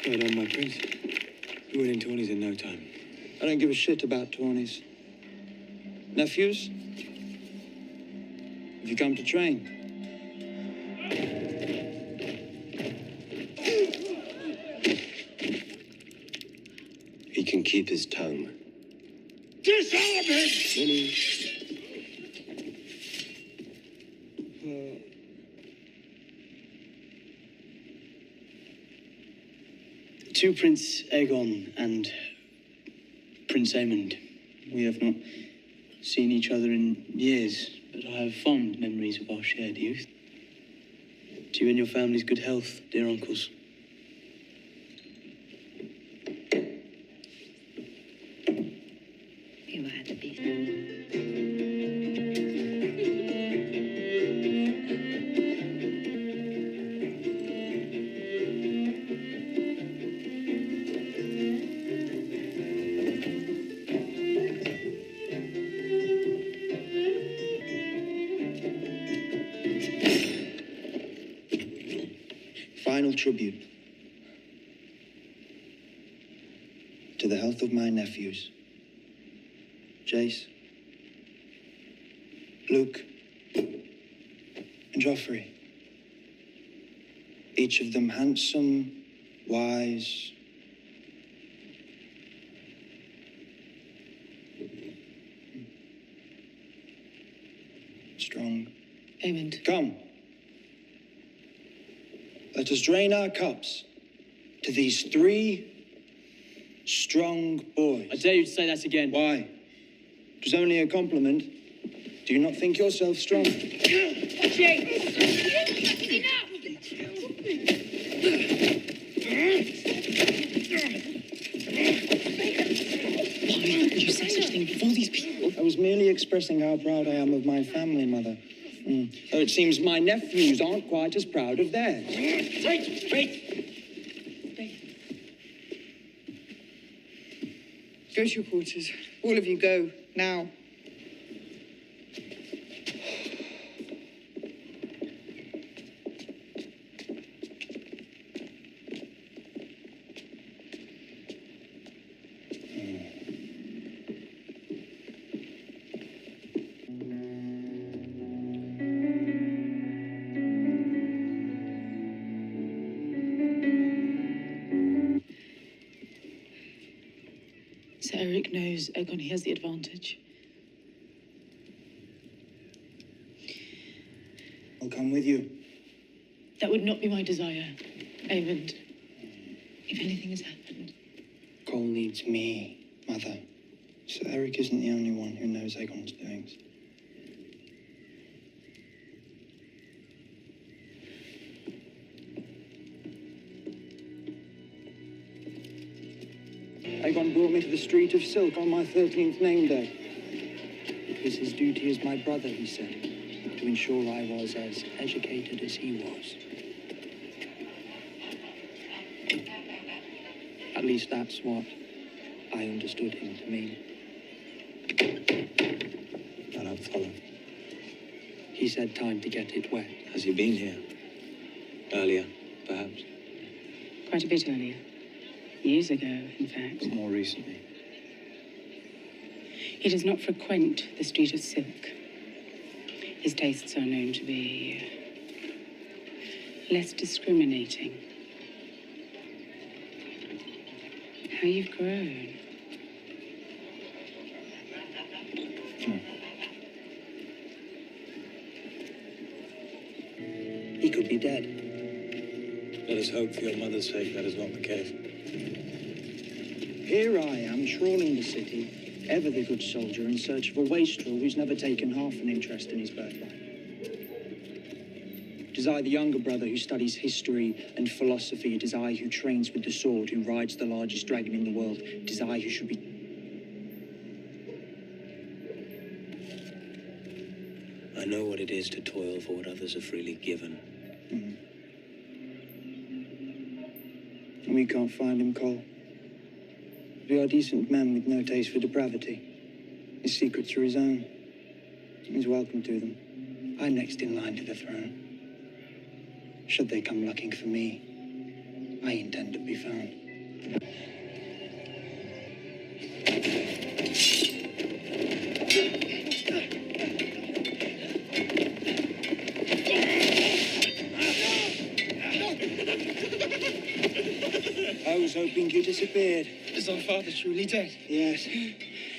Well done, my prince. You're winning tourneys in no time. I don't give a shit about tourneys. Nephews? Have you come to train? He can keep his tongue. Disarm him! To Prince Aegon and Prince Aemond. We have not seen each other in years, but I have fond memories of our shared youth. To you and your family's good health, dear uncles. You are the beast. Final tribute to the health of my nephews, Jace, Luke, and Joffrey. Each of them handsome, wise, strong. Aemond. Come. Let us drain our cups to these three strong boys. I dare you to say that again. Why? It was only a compliment. Do you not think yourself strong? Why would you say such a thing before these people? I was merely expressing how proud I am of my family, Mother. Though it seems my nephews aren't quite as proud of theirs. Wait! Go to your quarters. All of you go, now. Sir Eric knows Aegon, he has the advantage. I'll come with you. That would not be my desire, Aemond. If anything has happened. Cole needs me, Mother. Sir Eric isn't the only one who knows Aegon's doings. Aegon brought me to the Street of Silk on my 13th name day. It was his duty as my brother, he said, to ensure I was as educated as he was. At least that's what I understood him to mean. I don't follow. He said time to get it wet. Has he been here? Earlier, perhaps? Quite a bit earlier. Years ago, in fact. More recently. He does not frequent the Street of Silk. His tastes are known to be less discriminating. How you've grown. He could be dead. Let us hope for your mother's sake that is not the case. Here I am, trawling the city, ever the good soldier in search of a wastrel who's never taken half an interest in his birthright. It is I, the younger brother, who studies history and philosophy. It is I who trains with the sword, who rides the largest dragon in the world. It is I who should be... I know what it is to toil for what others are freely given. We can't find him, Cole. We are decent men with no taste for depravity. His secrets are his own. He's welcome to them. I'm next in line to the throne. Should they come looking for me, I intend to be found. I was hoping you disappeared. Is our father truly dead? Yes.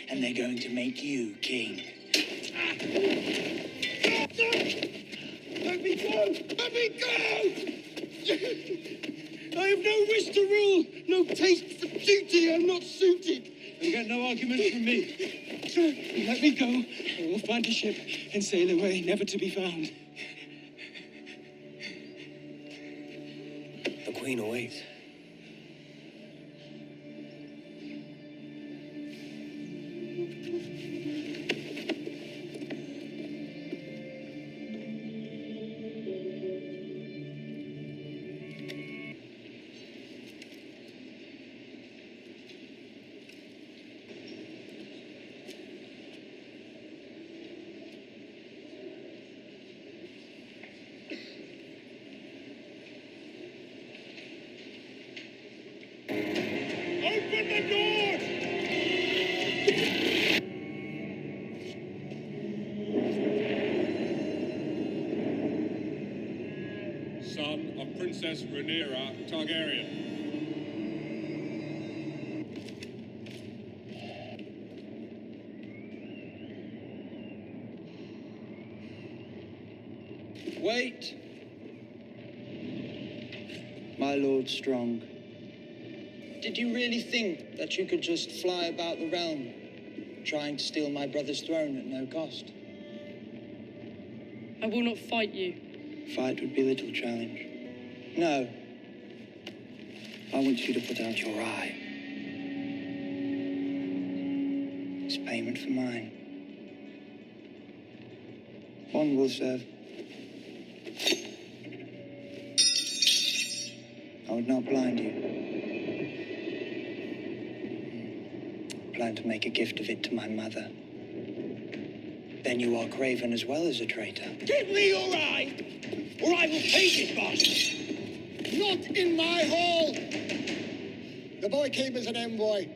And they're going to make you king. Let me go! Let me go! I have no wish to rule, no taste for duty. I'm not suited. You get no argument from me. Let me go, and we'll find a ship and sail away, never to be found. The Queen awaits. Open the doors! Son of Princess Rhaenyra Targaryen. Wait! My Lord Strong, did you really think that you could just fly about the realm, trying to steal my brother's throne at no cost? I will not fight you. Fight would be little challenge. No. I want you to put out your eye. It's payment for mine. One will serve. I would not blind you. Plan to make a gift of it to my mother. Then you are craven as well as a traitor. Give me your eye, or I will take it, boss. Not in my hall! The boy came as an envoy.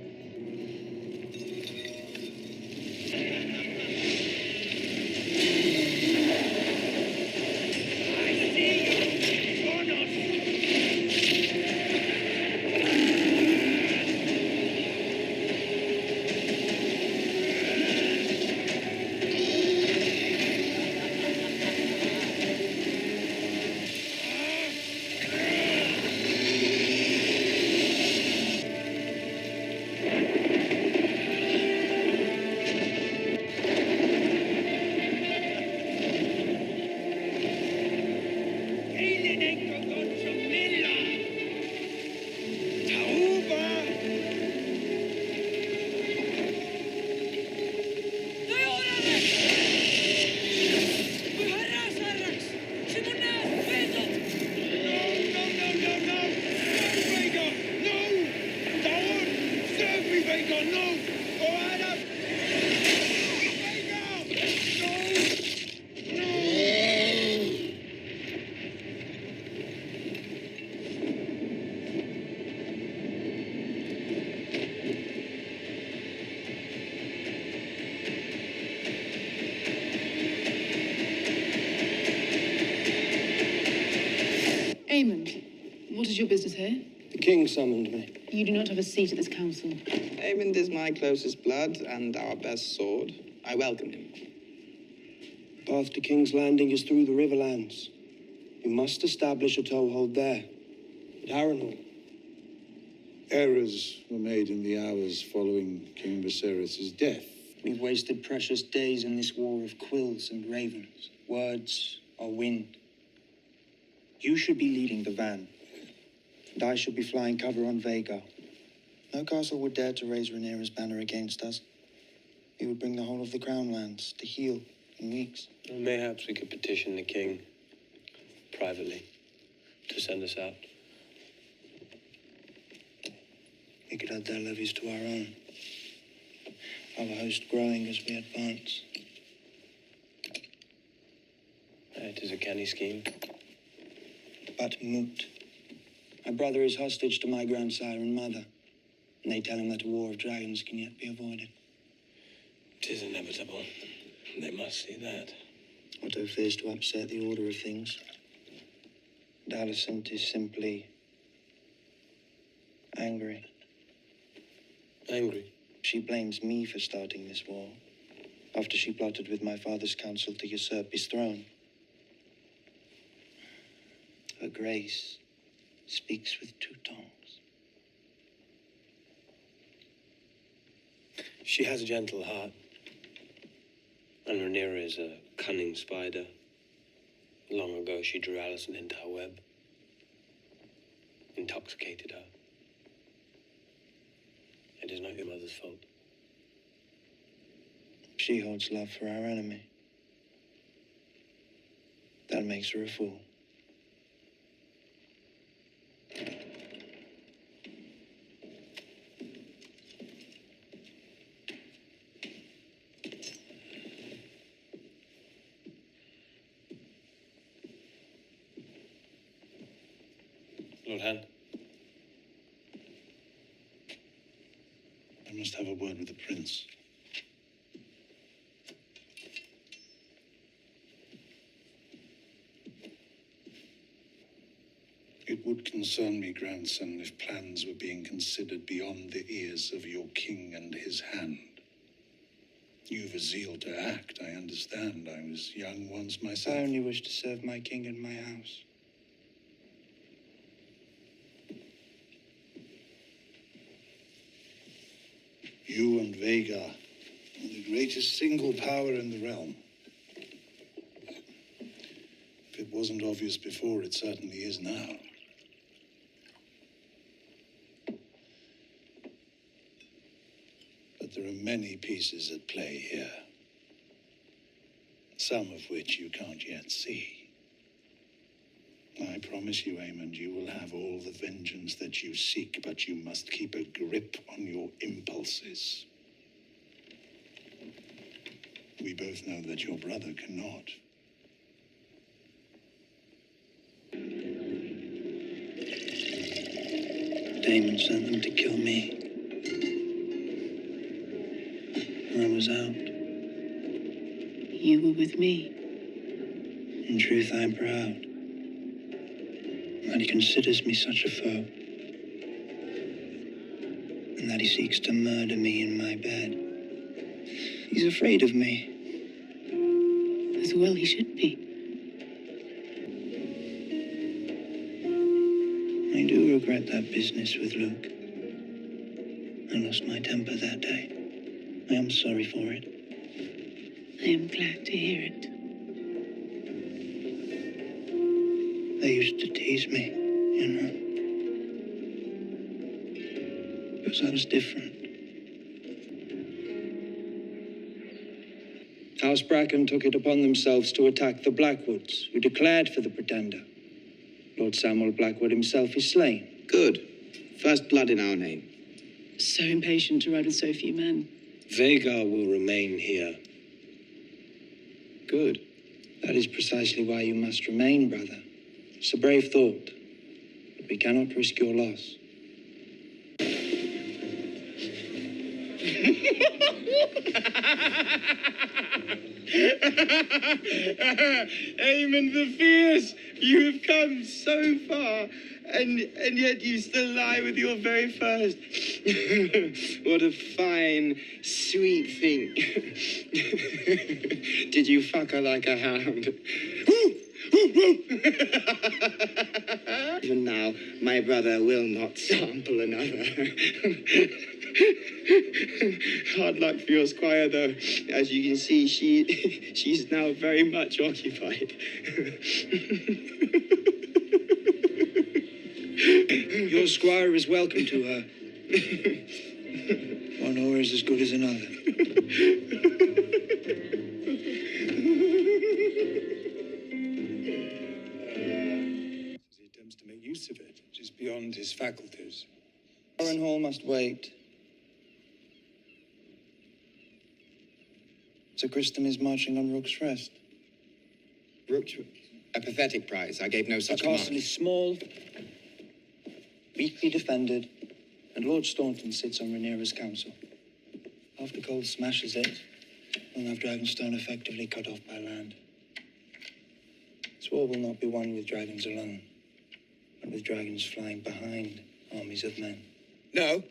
Aemond, what is your business here? The king summoned me. You do not have a seat at this council. Aemond is my closest blood and our best sword. I welcome him. Path to King's Landing is through the Riverlands. We must establish a toehold there. At Harrenhal. Errors were made in the hours following King Viserys' death. We've wasted precious days in this war of quills and ravens. Words are wind. You should be leading the van, and I should be flying cover on Vhagar. No castle would dare to raise Rhaenyra's banner against us. We would bring the whole of the Crown lands to heel in weeks. Well, mayhaps we could petition the king privately to send us out. We could add their levies to our own. Our host growing as we advance. It is a canny scheme. But moot. My brother is hostage to my grandsire and mother, and they tell him that a war of dragons can yet be avoided. It is inevitable. They must see that. Otto fears to upset the order of things. And Alicent is simply angry. Angry? She blames me for starting this war, after she plotted with my father's council to usurp his throne. Her grace speaks with two tongues. She has a gentle heart. And Rhaenyra is a cunning spider. Long ago, she drew Alicent into her web. Intoxicated her. It is not your mother's fault. She holds love for our enemy. That makes her a fool. Lord Hand. I must have a word with the prince. It would concern me, grandson, if plans were being considered beyond the ears of your king and his hand. You've a zeal to act, I understand. I was young once myself. I only wish to serve my king and my house. You and Vhagar are the greatest single power in the realm. If it wasn't obvious before, it certainly is now. But there are many pieces at play here, some of which you can't yet see. I promise you, Aemond, you will have all the vengeance that you seek, but you must keep a grip on your impulses. We both know that your brother cannot. Daemon sent them to kill me. I was out. You were with me. In truth, I am proud that he considers me such a foe, and that he seeks to murder me in my bed. He's afraid of me. As well he should be. I do regret that business with Luke. I lost my temper that day. I am sorry for it. I am glad to hear it. They used to tease me, you know. Because I was different. House Bracken took it upon themselves to attack the Blackwoods, who declared for the Pretender. Lord Samuel Blackwood himself is slain. Good. First blood in our name. So impatient to ride with so few men. Vhagar will remain here. Good. That is precisely why you must remain, brother. It's a brave thought, but we cannot risk your loss. Aemond the Fierce, you have come so far, and yet you still lie with your very first. What a fine, sweet thing. Did you fuck her like a hound? Even now, my brother will not sample another. Hard luck for your squire, though. As you can see, she's now very much occupied. Your squire is welcome to her. One whore is as good as another. He attempts to make use of it, which is beyond his faculties. Harrenhal must wait. Sir Christopher is marching on Rook's Rest. A pathetic prize. I gave no The such castle command. is small, weakly defended, and Lord Staunton sits on Rhaenyra's council. After Cole smashes it, we'll have Dragonstone effectively cut off by land. This war will not be won with dragons alone, but with dragons flying behind armies of men. No.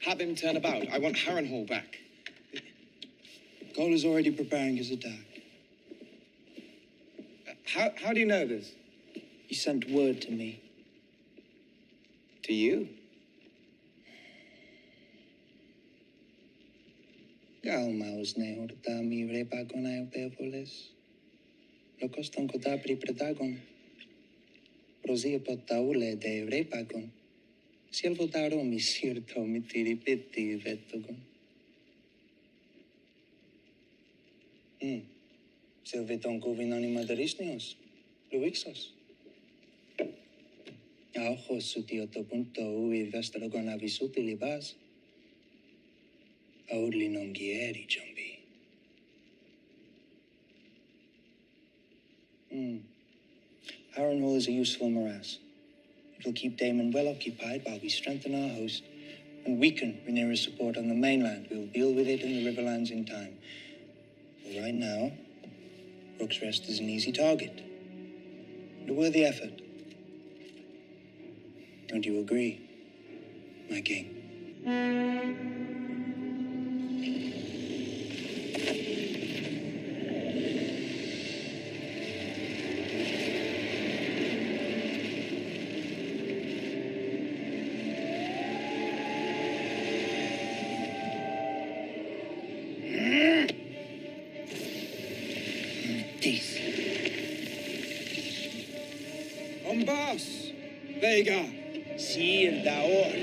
Have him turn about. I want Harrenhal back. Cole is already preparing his attack. How do you know this? He sent word to me. To you? Calmaos neorta mi vrepagon aeopeopolis. Lokoston kodabri predagon. Prosia potaule de vrepagon. Silvotaro mi sirto mi tiripiti vetogon. Silviton kuvinon imaderisnios. Luixos. Aojos sutioto punto ui vestrogon avisuti libas. Audli non gieri, Jumbi. Harrenhal is a useful morass. It will keep Daemon well occupied while we strengthen our host and weaken Rhaenyra's support on the mainland. We will deal with it in the Riverlands in time. But right now, Rook's Rest is an easy target. And a worthy effort. Don't you agree, my king? Peace. Bombas! Vega! Sir Daor.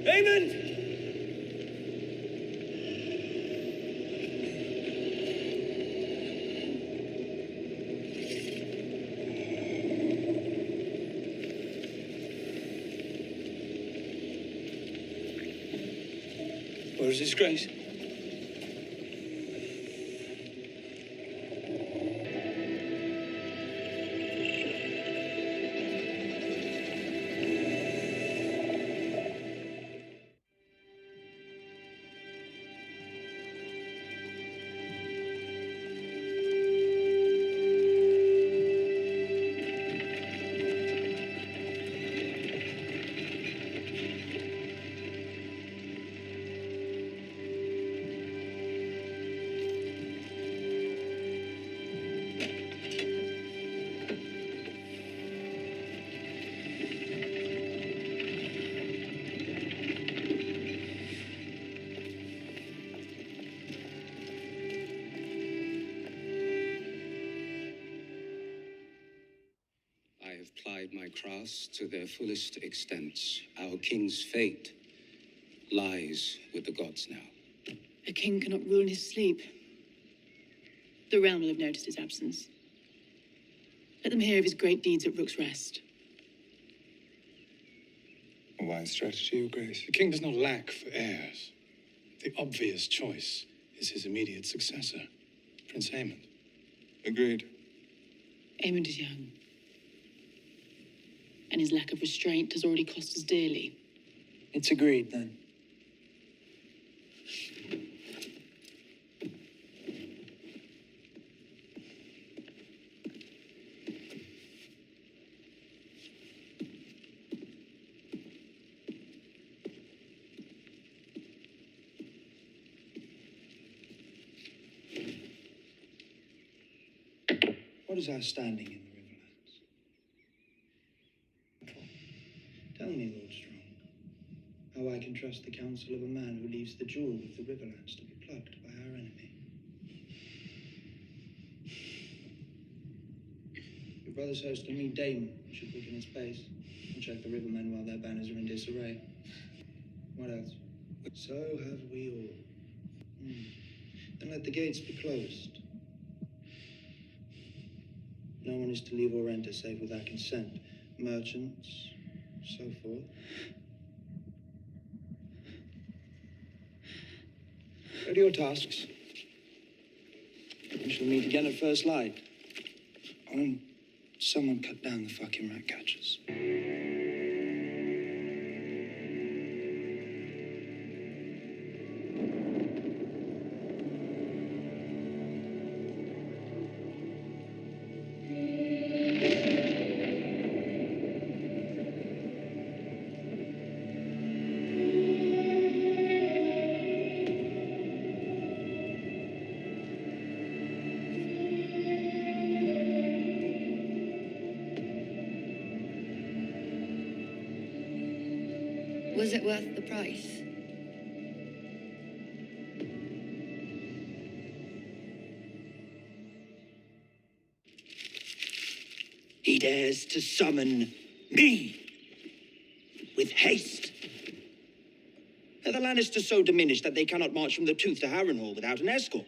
Aemond! Where is his grace? have plied my crafts to their fullest extent. Our king's fate lies with the gods now. A king cannot rule in his sleep. The realm will have noticed his absence. Let them hear of his great deeds at Rook's Rest. A wise strategy, Your Grace. The king does not lack for heirs. The obvious choice is his immediate successor, Prince Aemond. Agreed. Aemond is young. And his lack of restraint has already cost us dearly. It's agreed, then. What is our standing in the Riverlands? Tell me, Lord Strong, how I can trust the counsel of a man who leaves the jewel of the Riverlands to be plucked by our enemy. Your brother's host and me, Damon, should quicken its pace and check the rivermen while their banners are in disarray. What else? So have we all. Then let the gates be closed. No one is to leave or enter save with our consent. Merchants, so forth. What are your tasks? We shall meet again at first light. Won't someone cut down the fucking rat catchers? Was it worth the price? He dares to summon me with haste. Are the Lannisters so diminished that they cannot march from the Tooth to Harrenhal without an escort?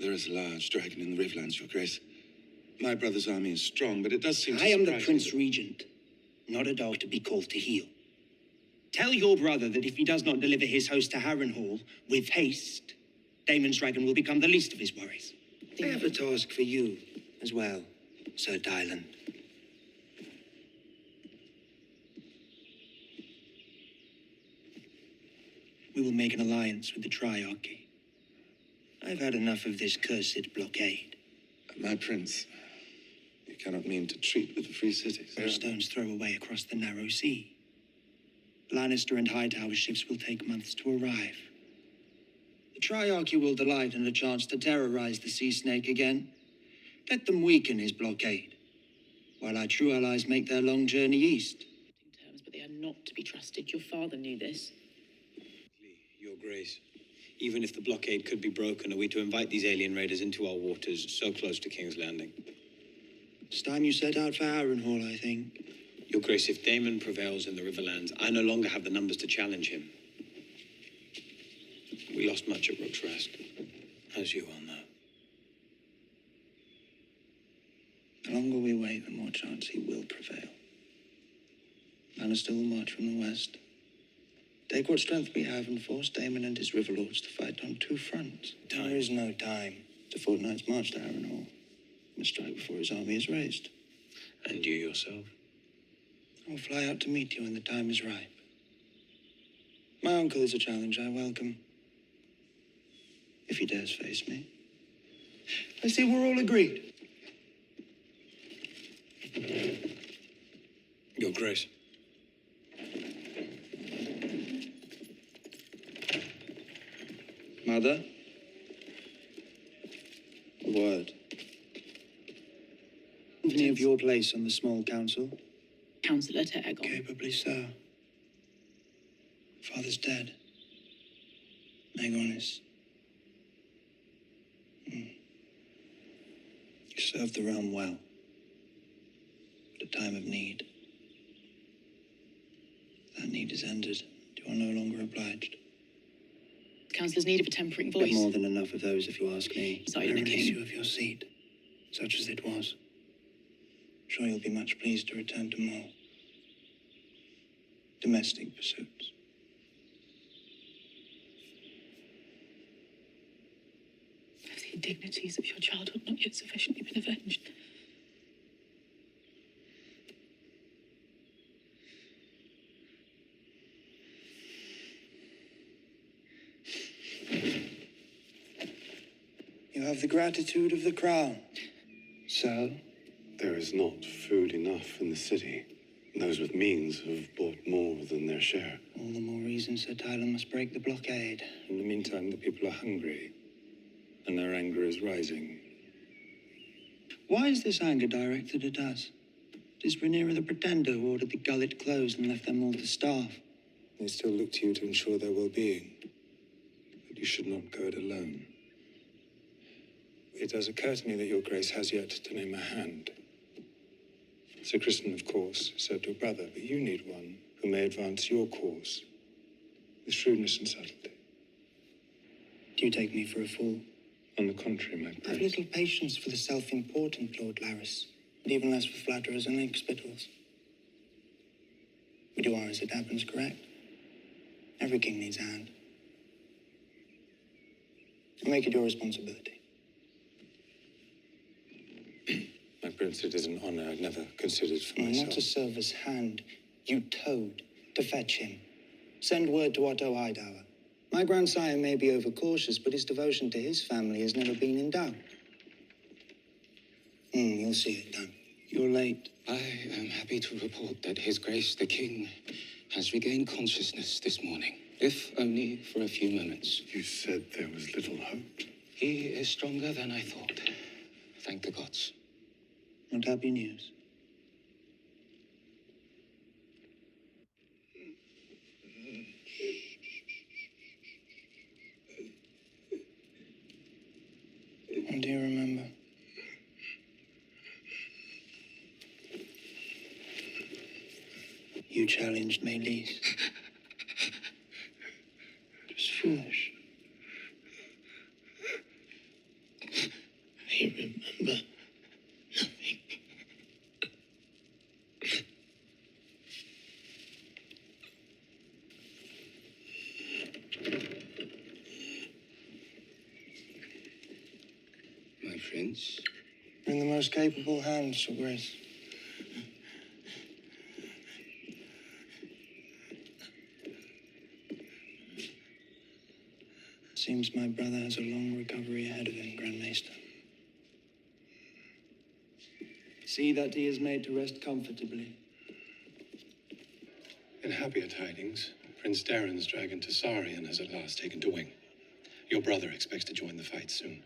There is a large dragon in the Riverlands, Your Grace. My brother's army is strong, but it does seem to I am the surprise me Prince that- Regent, not a dog to be called to heel. Tell your brother that if he does not deliver his host to Harrenhal with haste, Daemon's dragon will become the least of his worries. I have a task for you as well, Sir Dylan. We will make an alliance with the Triarchy. I've had enough of this cursed blockade. My prince, you cannot mean to treat with the free cities. A stone's throw away across the narrow sea. Lannister and Hightower ships will take months to arrive. The Triarchy will delight in a chance to terrorize the sea snake again. Let them weaken his blockade, while our true allies make their long journey east. Terms, but they are not to be trusted. Your father knew this. Your Grace, even if the blockade could be broken, are we to invite these alien raiders into our waters so close to King's Landing? It's time you set out for Harrenhal, I think. Your Grace, if Daemon prevails in the Riverlands, I no longer have the numbers to challenge him. We lost much at Rook's Rest, as you well know. The longer we wait, the more chance he will prevail. Lannister will march from the west. Take what strength we have and force Daemon and his Riverlords to fight on two fronts. There is no time. It's a fortnight's march to Harrenhal. We must strike before his army is raised. And you yourself? I will fly out to meet you when the time is ripe. My uncle is a challenge I welcome. If he dares face me. I see we're all agreed. Your Grace. Mother? A word. Any of your place on the small council? Councillor to Aegon. Capably so. Father's dead. Aegon is... You served the realm well. time of need. That need is ended. You are no longer obliged. The councillors need a tempering But voice. more than enough of those, if you ask me. Sorry, I the release king. you of your seat, such as it was. Sure you'll be much pleased to return to more domestic pursuits. Have the indignities of your childhood not yet sufficiently been avenged? You have the gratitude of the crown. So? There is not food enough in the city. Those with means have bought more than their share. All the more reason Sir Tyler must break the blockade. In the meantime, the people are hungry, and their anger is rising. Why is this anger directed at us? It is Rhaenyra the Pretender who ordered the gullet closed and left them all to starve. They still look to you to ensure their well-being. But you should not go it alone. It does occur to me that your grace has yet to name a hand. Sir Crispin, of course, served your brother, but you need one who may advance your cause with shrewdness and subtlety. Do you take me for a fool? On the contrary, my I have prince. little patience for the self-important Lord Laris, and even less for flatterers and inhospitals. But you are, as it happens, correct. Every king needs a hand. And make it your responsibility. My prince, it is an honor I've never considered for No, myself. not to serve as hand. You towed to fetch him. Send word to Otto Hightower. My grandsire may be overcautious, but his devotion to his family has never been in doubt. You'll see it done. You're late. I am happy to report that His Grace the King has regained consciousness this morning, if only for a few moments. You said there was little hope. He is stronger than I thought. Thank the gods. What happy news? What do you remember? You challenged Meleese. It was foolish. I remember nothing. My prince? You're in the most capable hands, Your Grace. Seems my brother has a long recovery ahead of him, Grand Maester. See that he is made to rest comfortably. In happier tidings, Prince Darren's dragon Tessarion has at last taken to wing. Your brother expects to join the fight soon.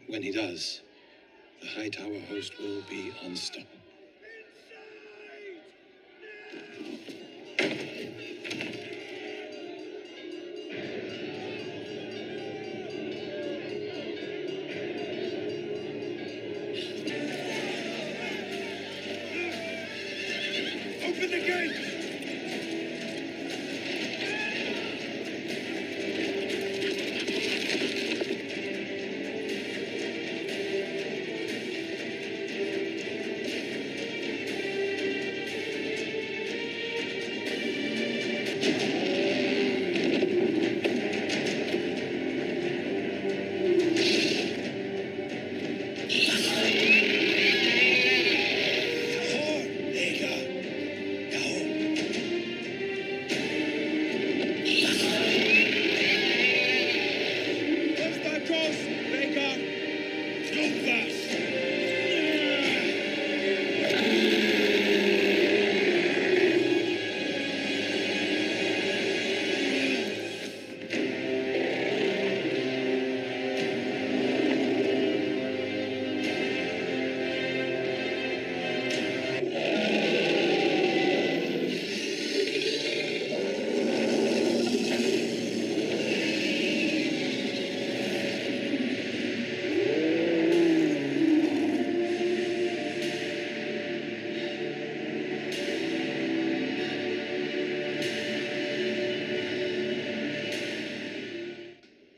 When he does, the Hightower host will be unstoppable. Open the gate!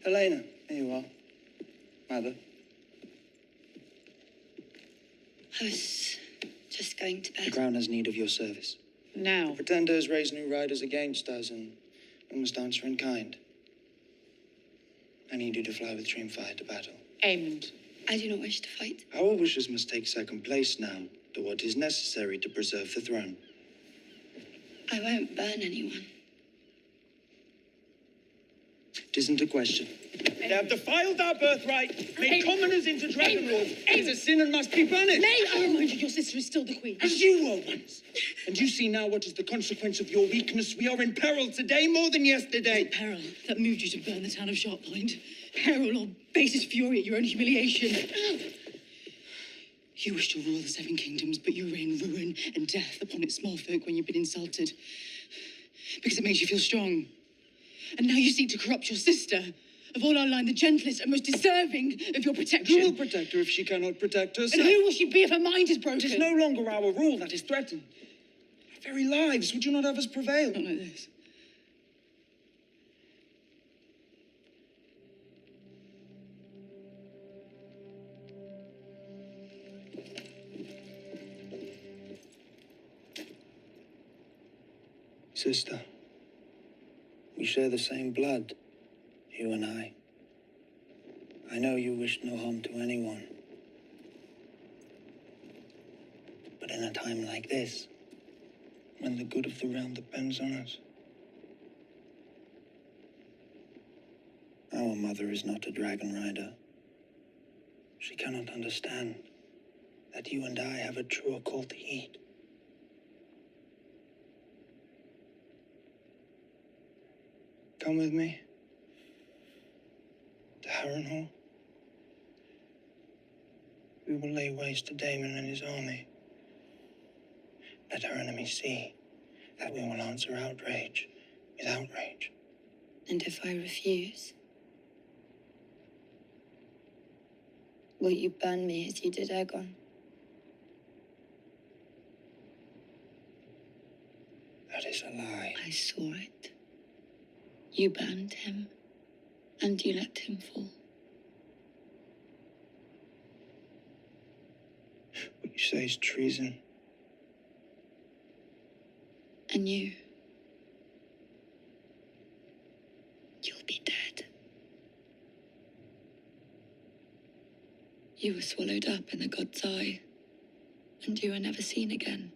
Helena, here you are. Mother. I was just going to The bed. crown has need of your service. Now. The pretenders raise new riders against us, and we must answer in kind. I need you to fly with Dreamfire to battle. Aemond. I do not wish to fight. Our wishes must take second place now to what is necessary to preserve the throne. I won't burn anyone. It isn't a question. They have defiled our birthright, made commoners into dragon lords. It is a sin and must be punished. Nay, I remind you, your sister is still the queen. As you were once. And you see now what is the consequence of your weakness. We are in peril today more than yesterday. Peril that moved you to burn the town of Sharppoint. Peril or basest fury at your own humiliation. You wish to rule the Seven Kingdoms, but you rain ruin and death upon its small folk when you've been insulted. Because it makes you feel strong. And now you seek to corrupt your sister. Of all our line, the gentlest and most deserving of your protection. Who will protect her if she cannot protect herself? And who will she be if her mind is broken? It is no longer our rule that is threatened. Our very lives, would you not have us prevail? Not like this. Sister, we share the same blood, you and I. I know you wish no harm to anyone. But in a time like this, when the good of the realm depends on us, our mother is not a dragon rider. She cannot understand that you and I have a truer call to heed. Come with me to Harrenhal. We will lay waste to Daemon and his army. Let our enemies see that we will answer outrage with outrage. And if I refuse, will you burn me as you did Aegon? That is a lie. I saw it. You burned him, and you let him fall. What you say is treason. And you'll be dead. You were swallowed up in the god's eye, and you were never seen again.